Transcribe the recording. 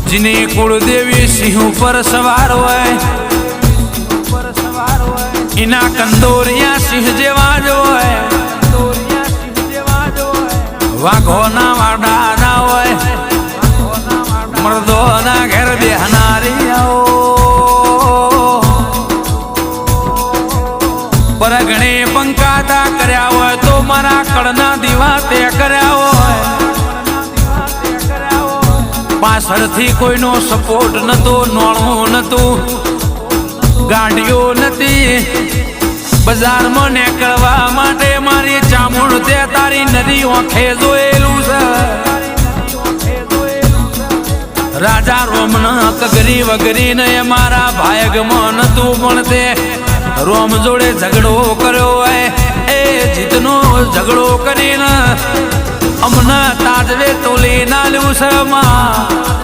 जिने कुलदेवी सिंह पर सवार होय इना कंदोरिया सिंह जेवा जो है वाघो ना वाडा ना होय मर्दो ना घर बेहनारी आओ पर घणे पंकाता कर्या होय तो मारा कड़ना दीवा ते कर्या होय पाछळथी कोईनो सपोर्ट नतो नोळो नतो गाड़ियों नती बाजार में निकलवा माटे मारी चामुंड ते तारी नदी ओखे जोएलू छे राजा रोमन कगरी वगरी ने मारा भायग में नतु पण ते रोम जोड़े झगड़ो कर्यो है ए जितनो झगड़ो करीने अमना ताजवे तोली ना ल्यू छे मां।